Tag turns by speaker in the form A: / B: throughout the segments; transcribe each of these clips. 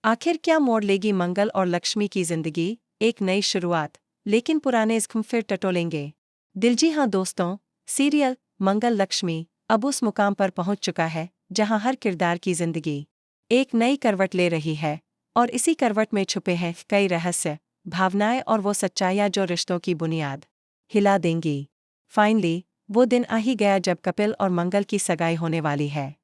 A: आखिर क्या मोड़ लेगी मंगल और लक्ष्मी की जिंदगी? एक नई शुरुआत, लेकिन पुराने ज़ख्म फिर टटोलेंगे। दिलजी हाँ दोस्तों, सीरियल मंगल लक्ष्मी अब उस मुकाम पर पहुंच चुका है जहां हर किरदार की जिंदगी एक नई करवट ले रही है, और इसी करवट में छुपे हैं कई रहस्य, भावनाएं और वो सच्चाइयां जो रिश्तों की बुनियाद हिला देंगी। फाइनली वो दिन आ ही गया जब कपिल और मंगल की सगाई होने वाली है।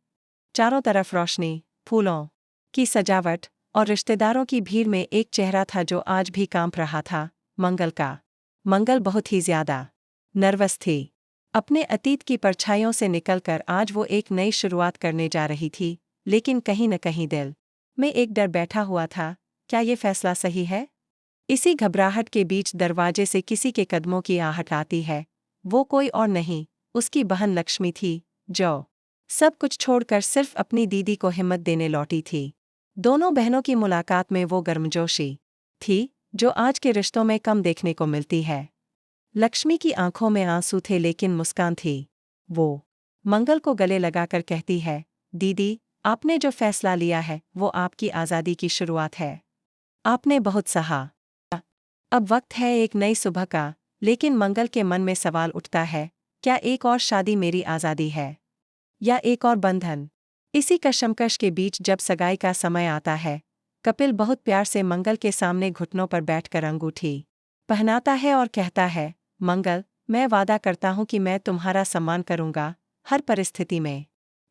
A: चारों तरफ रोशनी, फूलों की सजावट और रिश्तेदारों की भीड़ में एक चेहरा था जो आज भी कांप रहा था, मंगल का। मंगल बहुत ही ज्यादा नर्वस थी। अपने अतीत की परछाइयों से निकलकर आज वो एक नई शुरुआत करने जा रही थी, लेकिन कहीं न कहीं दिल में एक डर बैठा हुआ था, क्या ये फैसला सही है? इसी घबराहट के बीच दरवाजे से किसी के कदमों की आहट आती है। वो कोई और नहीं, उसकी बहन लक्ष्मी थी, जो सब कुछ छोड़कर सिर्फ अपनी दीदी को हिम्मत देने लौटी थी। दोनों बहनों की मुलाकात में वो गर्मजोशी थी जो आज के रिश्तों में कम देखने को मिलती है। लक्ष्मी की आंखों में आंसू थे लेकिन मुस्कान थी। वो मंगल को गले लगाकर कहती है, दीदी, आपने जो फैसला लिया है वो आपकी आज़ादी की शुरुआत है। आपने बहुत सहा। अब वक्त है एक नई सुबह का, लेकिन मंगल के मन में सवाल उठता है, क्या एक और शादी मेरी आज़ादी है? या एक और बंधन? इसी कशमकश के बीच जब सगाई का समय आता है, कपिल बहुत प्यार से मंगल के सामने घुटनों पर बैठकर अंगूठी पहनाता है और कहता है, मंगल, मैं वादा करता हूं कि मैं तुम्हारा सम्मान करूंगा, हर परिस्थिति में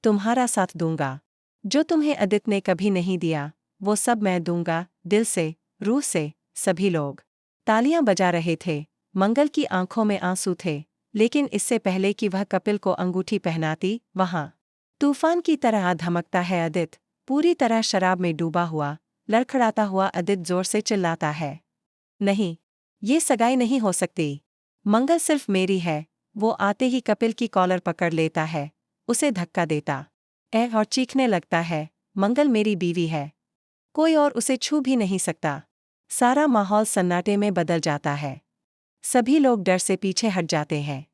A: तुम्हारा साथ दूंगा। जो तुम्हें अदित ने कभी नहीं दिया, वो सब मैं दूंगा, दिल से, रूह से। सभी लोग तालियां बजा रहे थे। मंगल की आंखों में आंसू थे, लेकिन इससे पहले कि वह कपिल को अंगूठी पहनाती, वहां तूफान की तरह धमकता है अदित, पूरी तरह शराब में डूबा हुआ, लड़खड़ाता हुआ अदित जोर से चिल्लाता है, नहीं, ये सगाई नहीं हो सकती। मंगल सिर्फ मेरी है। वो आते ही कपिल की कॉलर पकड़ लेता है, उसे धक्का देता और चीखने लगता है, मंगल मेरी बीवी है, कोई और उसे छू भी नहीं सकता। सारा माहौल सन्नाटे में बदल जाता है। सभी लोग डर से पीछे हट जाते हैं,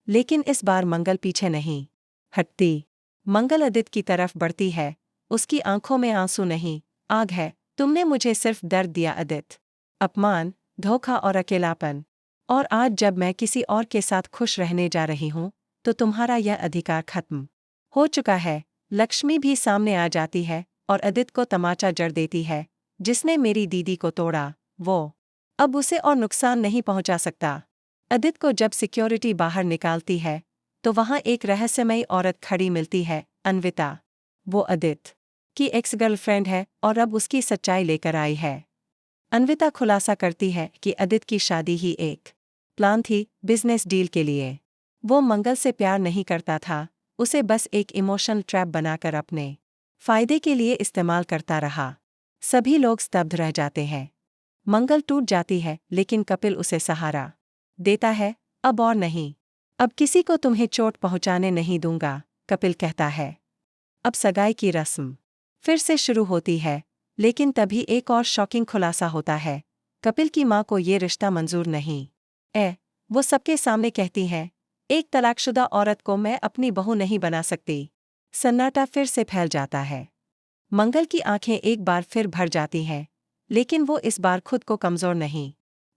A: लेकिन इस बार मंगल पीछे नहीं हटती। मंगल अदित की तरफ बढ़ती है, उसकी आंखों में आंसू नहीं, आग है। तुमने मुझे सिर्फ दर्द दिया अदित, अपमान, धोखा और अकेलापन। और आज जब मैं किसी और के साथ खुश रहने जा रही हूं, तो तुम्हारा यह अधिकार खत्म हो चुका है। लक्ष्मी भी सामने आ जाती है और अदित को तमाचा जड़ देती है, जिसने मेरी दीदी को तोड़ा, वो अब उसे और नुकसान नहीं पहुंचा सकता। अदित को जब सिक्योरिटी बाहर निकालती है, तो वहां एक रहस्यमयी औरत खड़ी मिलती है, अन्विता। वो अदित की एक्स गर्लफ्रेंड है और अब उसकी सच्चाई लेकर आई है। अन्विता खुलासा करती है कि अदित की शादी ही एक प्लान थी, बिजनेस डील के लिए। वो मंगल से प्यार नहीं करता था, उसे बस एक इमोशनल ट्रैप बनाकर अपने फायदे के लिए इस्तेमाल करता रहा। सभी लोग स्तब्ध रह जाते हैं। मंगल टूट जाती है, लेकिन कपिल उसे सहारा देता है। अब और नहीं, अब किसी को तुम्हें चोट पहुंचाने नहीं दूंगा, कपिल कहता है। अब सगाई की रस्म फिर से शुरू होती है, लेकिन तभी एक और शॉकिंग खुलासा होता है। कपिल की मां को ये रिश्ता मंजूर नहीं वो सबके सामने कहती हैं, एक तलाकशुदा औरत को मैं अपनी बहू नहीं बना सकती। सन्नाटा फिर से फैल जाता है। मंगल की आंखें एक बार फिर भर जाती हैं, लेकिन वो इस बार खुद को कमजोर नहीं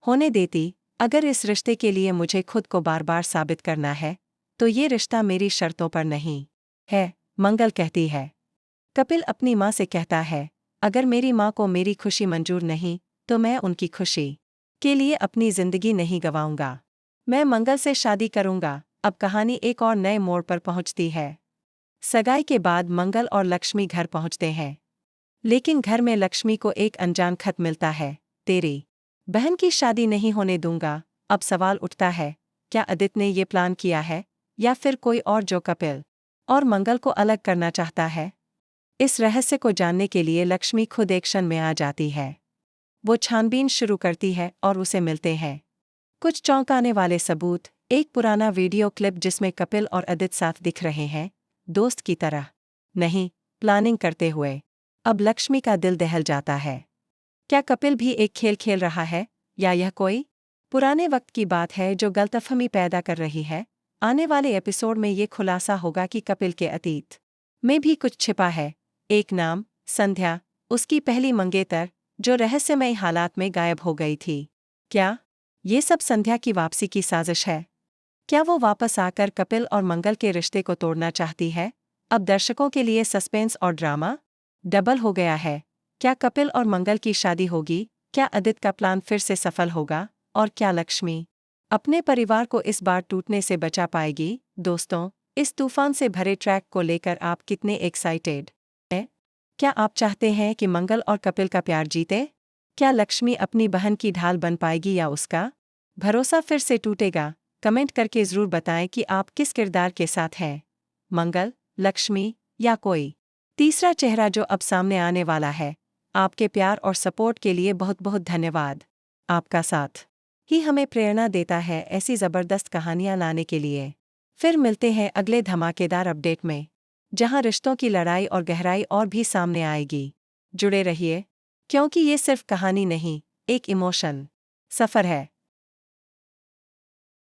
A: होने देती। अगर इस रिश्ते के लिए मुझे खुद को बार बार साबित करना है, तो ये रिश्ता मेरी शर्तों पर नहीं है, मंगल कहती है। कपिल अपनी मां से कहता है, अगर मेरी मां को मेरी खुशी मंजूर नहीं, तो मैं उनकी खुशी के लिए अपनी जिंदगी नहीं गंवाऊंगा। मैं मंगल से शादी करूंगा। अब कहानी एक और नए मोड़ पर पहुंचती है। सगाई के बाद मंगल और लक्ष्मी घर पहुंचते हैं, लेकिन घर में लक्ष्मी को एक अनजान खत मिलता है, तेरी बहन की शादी नहीं होने दूंगा। अब सवाल उठता है, क्या अदित ने ये प्लान किया है, या फिर कोई और जो कपिल और मंगल को अलग करना चाहता है? इस रहस्य को जानने के लिए लक्ष्मी खुद एक्शन में आ जाती है। वो छानबीन शुरू करती है और उसे मिलते हैं कुछ चौंकाने वाले सबूत। एक पुराना वीडियो क्लिप जिसमें कपिल और अदित साथ दिख रहे हैं, दोस्त की तरह नहीं, प्लानिंग करते हुए। अब लक्ष्मी का दिल दहल जाता है। क्या कपिल भी एक खेल खेल रहा है, या यह कोई पुराने वक्त की बात है जो गलतफहमी पैदा कर रही है? आने वाले एपिसोड में ये खुलासा होगा कि कपिल के अतीत में भी कुछ छिपा है। एक नाम, संध्या, उसकी पहली मंगेतर, जो रहस्यमय हालात में गायब हो गई थी। क्या ये सब संध्या की वापसी की साजिश है? क्या वो वापस आकर कपिल और मंगल के रिश्ते को तोड़ना चाहती है? अब दर्शकों के लिए सस्पेंस और ड्रामा डबल हो गया है। क्या कपिल और मंगल की शादी होगी? क्या आदित्य का प्लान फिर से सफल होगा? और क्या लक्ष्मी अपने परिवार को इस बार टूटने से बचा पाएगी? दोस्तों, इस तूफान से भरे ट्रैक को लेकर आप कितने एक्साइटेड हैं? क्या आप चाहते हैं कि मंगल और कपिल का प्यार जीते? क्या लक्ष्मी अपनी बहन की ढाल बन पाएगी या उसका भरोसा फिर से टूटेगा? कमेंट करके ज़रूर बताएं कि आप किस किरदार के साथ हैं, मंगल, लक्ष्मी या कोई तीसरा चेहरा जो अब सामने आने वाला है। आपके प्यार और सपोर्ट के लिए बहुत बहुत धन्यवाद। आपका साथ ही हमें प्रेरणा देता है ऐसी ज़बरदस्त कहानियाँ लाने के लिए। फिर मिलते हैं अगले धमाकेदार अपडेट में, जहां रिश्तों की लड़ाई और गहराई और भी सामने आएगी। जुड़े रहिए, क्योंकि ये सिर्फ कहानी नहीं, एक इमोशन सफ़र है।